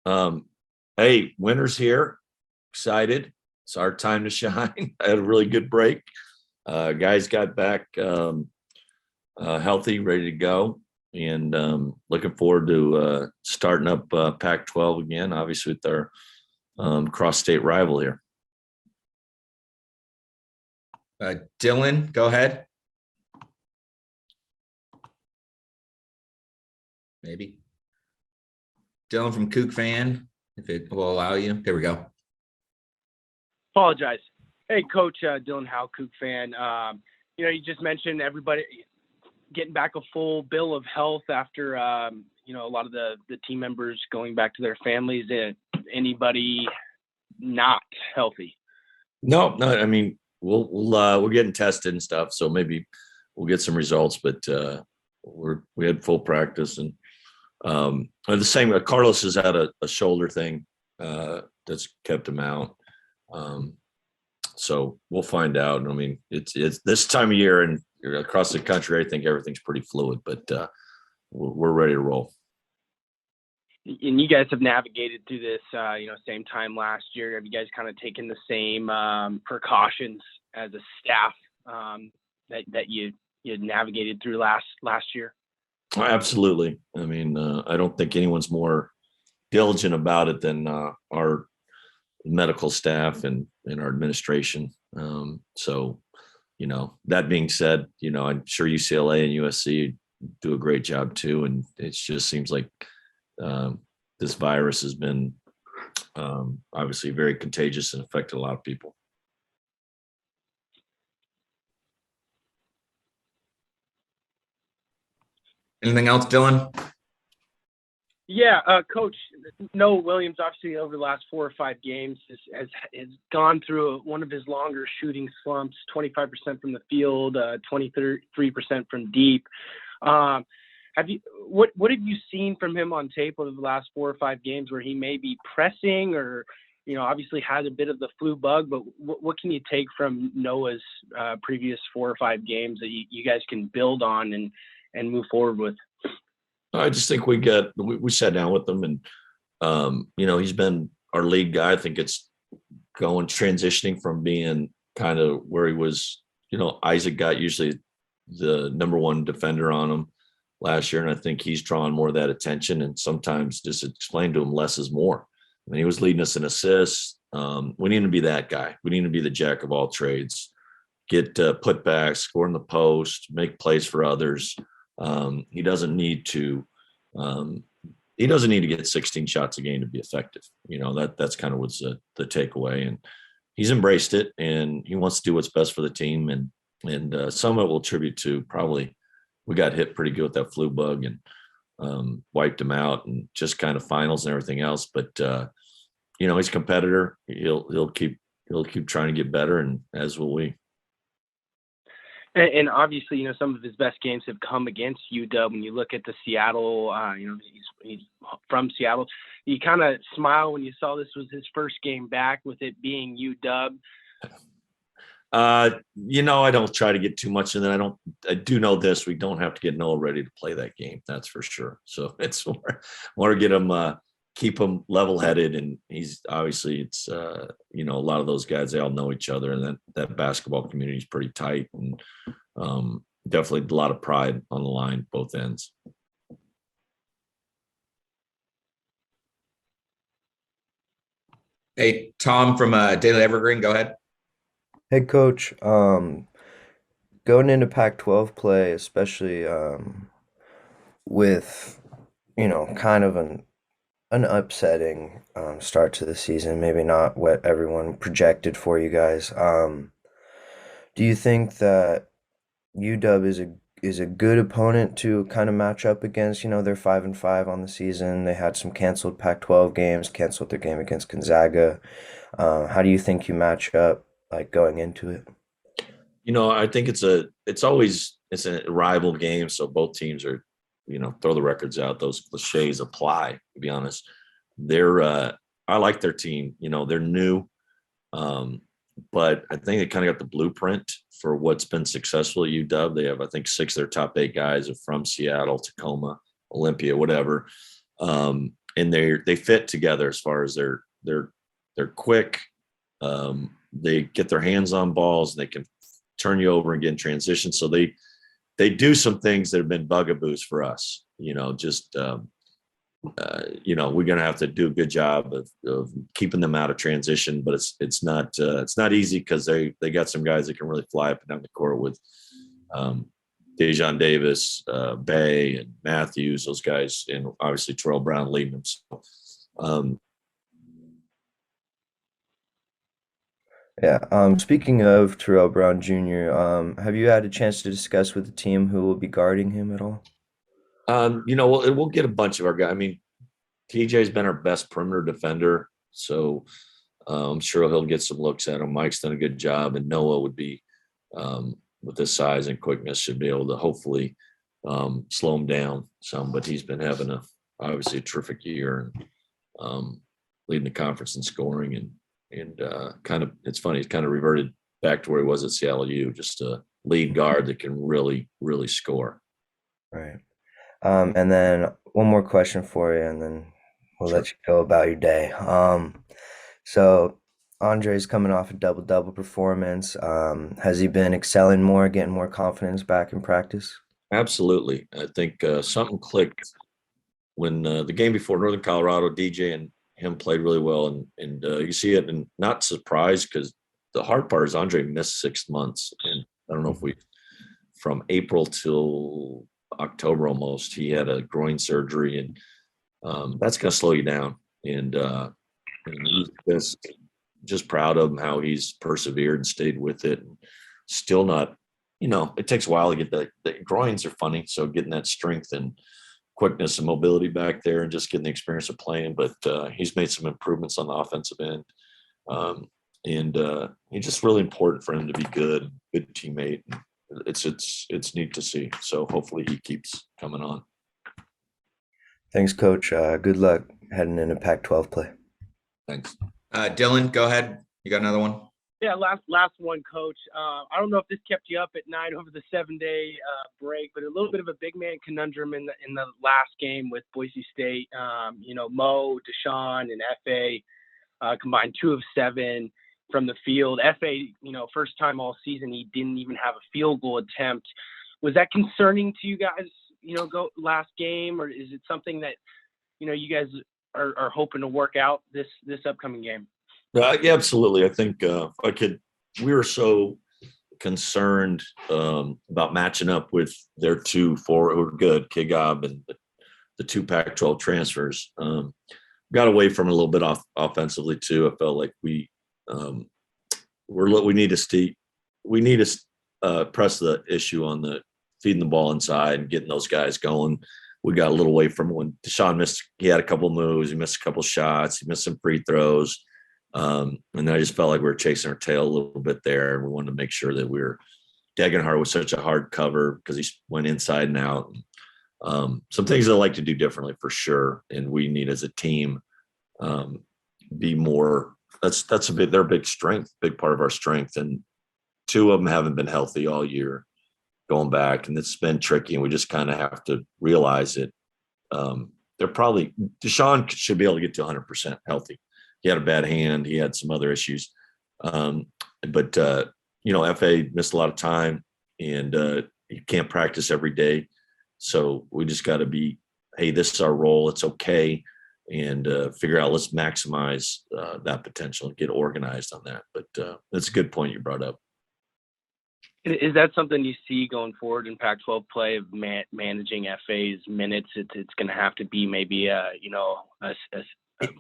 Um, hey, winter's here. Excited. It's our time to shine. I had a really good break. Guys got back healthy, ready to go, and looking forward to starting up Pac-12 again. Obviously, with our cross-state rival here. Dylan, go ahead. Maybe. Dylan from Kook Fan, if it will allow you. Here we go. Apologize. Hey, Coach, Dylan Howe, Kook Fan. You just mentioned everybody getting back a full bill of health after, a lot of the team members going back to their families. Anybody not healthy? No. I mean, we're getting tested and stuff, so maybe we'll get some results. But we had full practice, and the same. Carlos has had a shoulder thing that's kept him out. So we'll find out. I mean, it's this time of year and across the country, I think everything's pretty fluid, but we're ready to roll. And you guys have navigated through this, same time last year. Have you guys kind of taken the same precautions as a staff that you navigated through last year? Absolutely. I mean, I don't think anyone's more diligent about it than our medical staff and our administration. So, that being said, I'm sure UCLA and USC do a great job too. And it just seems like this virus has been obviously very contagious and affected a lot of people. Anything else, Dylan? Yeah, Coach Noah Williams, obviously over the last 4 or 5 games, has gone through one of his longer shooting slumps, 25% from the field, 23% from deep. What have you seen from him on tape over the last 4 or 5 games where he may be pressing or, obviously had a bit of the flu bug, but what can you take from Noah's previous 4 or 5 games that you guys can build on and move forward with? I just think we sat down with him, and he's been our lead guy. I think it's transitioning from being kind of where he was. Isaac got usually the number one defender on him last year, and I think he's drawn more of that attention. And sometimes just explain to him less is more. I mean, he was leading us in assists. We need to be that guy. We need to be the jack of all trades. Get put back, score in the post, make plays for others. He doesn't need to get 16 shots a game to be effective. That's kind of what's the takeaway, and he's embraced it, and he wants to do what's best for the team. And some of it will attribute to probably we got hit pretty good with that flu bug and wiped him out, and just kind of finals and everything else. But he's a competitor. He'll keep trying to get better, and as will we. And obviously, some of his best games have come against UW. When you look at the Seattle, he's from Seattle. You kind of smile when you saw this was his first game back with it being UW. I don't try to get too much in that. I do know this. We don't have to get Noah ready to play that game. That's for sure. So it's more to get him, keep him level-headed. And he's obviously it's, a lot of those guys, they all know each other, and that basketball community is pretty tight, and definitely a lot of pride on the line, both ends. Hey, Tom from Daily Evergreen, go ahead. Hey, Coach. Going into Pac-12 play, especially with, kind of an upsetting start to the season, maybe not what everyone projected for you guys. Do you think that UW is a good opponent to kind of match up against? They're 5-5 on the season. They had some canceled Pac-12 games, canceled their game against Gonzaga. How do you think you match up, like, going into it? I think it's a rival game, so both teams are, throw the records out. Those cliches apply, to be honest. I like their team. They're new, but I think they kind of got the blueprint for what's been successful at UW. They have, I think, 6 of their top 8 guys are from Seattle, Tacoma, Olympia, whatever. and they fit together as far as they're quick. They get their hands on balls and they can turn you over and get in transition. So they do some things that have been bugaboos for us, just, we're going to have to do a good job of keeping them out of transition, but it's not easy because they got some guys that can really fly up and down the court with, Dejon Davis, Bay and Matthews, those guys, and obviously Terrell Brown leading them. So, Yeah. Speaking of Terrell Brown Jr., have you had a chance to discuss with the team who will be guarding him at all? We'll get a bunch of our guys. I mean, TJ's been our best perimeter defender, so I'm sure he'll get some looks at him. Mike's done a good job, and Noah would be, with his size and quickness, should be able to hopefully slow him down some. But he's been having obviously a terrific year and leading the conference in scoring and kind of, it's funny, he's kind of reverted back to where he was at Seattle U, just a lead guard that can really, really score. Right. And then one more question for you, and then we'll Sure. let you go about your day. So Andre's coming off a double-double performance. Has he been excelling more, getting more confidence back in practice? Absolutely. I think something clicked when the game before Northern Colorado, DJ and him played really well, and you see it, and not surprised because the hard part is Andre missed 6 months, and I don't know if from April till October almost, he had a groin surgery, and that's going to slow you down. And he's just proud of him how he's persevered and stayed with it. And still not, it takes a while to get the groins are funny, so getting that strength and quickness and mobility back there and just getting the experience of playing. But he's made some improvements on the offensive end. And it's just really important for him to be good teammate. It's neat to see. So hopefully he keeps coming on. Thanks, Coach. Good luck heading into Pac-12 play. Thanks. Dylan, go ahead. You got another one? Yeah, last one, Coach. I don't know if this kept you up at night over the 7-day break, but a little bit of a big man conundrum in the last game with Boise State. Mo, Deshaun, and Fa combined 2 of 7 from the field. Fa, first time all season, he didn't even have a field goal attempt. Was that concerning to you guys? Go last game, or is it something that you guys are hoping to work out this upcoming game? Yeah, absolutely. I think we were so concerned about matching up with their 2 forward who were good, Kigab and the 2 Pac-12 transfers. Got away from it a little bit offensively too. I felt like we need to press the issue on the feeding the ball inside and getting those guys going. We got a little away from it when Deshaun missed. He had a couple moves. He missed a couple shots. He missed some free throws. And I just felt like we were chasing our tail a little bit there. We wanted to make sure that Degenhart was such a hard cover because he went inside and out. Some things I'd like to do differently for sure. And we need as a team be more. That's their big strength, big part of our strength. And 2 of them haven't been healthy all year going back, and it's been tricky. And we just kind of have to realize it. Deshaun should be able to get to 100% healthy. He had a bad hand. He had some other issues. But FA missed a lot of time, and you can't practice every day. So we just got to be, hey, this is our role. It's okay. And figure out, let's maximize that potential and get organized on that. But that's a good point you brought up. Is that something you see going forward in Pac-12 play of managing FA's minutes? It's going to have to be maybe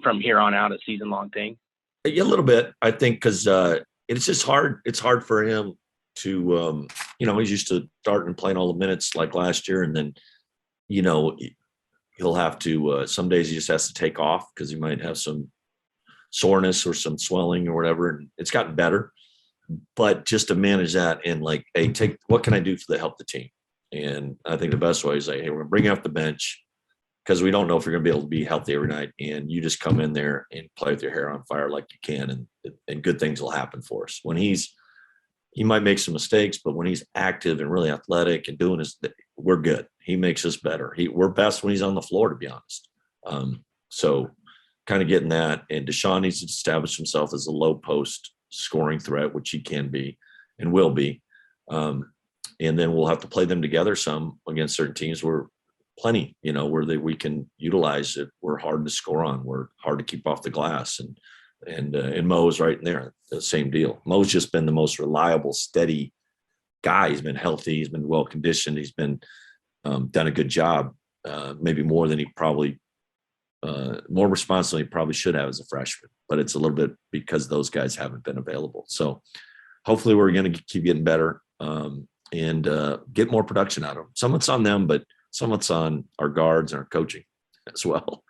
from here on out a season-long thing. Yeah, a little bit, I think, because it's just hard. It's hard for him to, he's used to starting and playing all the minutes like last year, and then, he'll have to. Some days he just has to take off because he might have some soreness or some swelling or whatever, and it's gotten better. But just to manage that and hey, what can I do to help the team? And I think the best way is hey, we're going to bring you off the bench because we don't know if you're going to be able to be healthy every night. And you just come in there and play with your hair on fire like you can, and good things will happen for us. When he might make some mistakes, but when he's active and really athletic and doing we're good. He makes us better. We're best when he's on the floor, to be honest. So kind of getting that, and Deshaun needs to establish himself as a low post scoring threat, which he can be and will be. And then we'll have to play them together some against certain teams where plenty, where we can utilize it. We're hard to score on. We're hard to keep off the glass. And Mo's right in there. The same deal. Mo's just been the most reliable, steady guy. He's been healthy. He's been well conditioned. He's been done a good job, maybe more than he probably more responsibly probably should have as a freshman. But it's a little bit because those guys haven't been available. So hopefully we're going to keep getting better and get more production out of them. Some of it's on them, but some of it's on our guards and our coaching as well.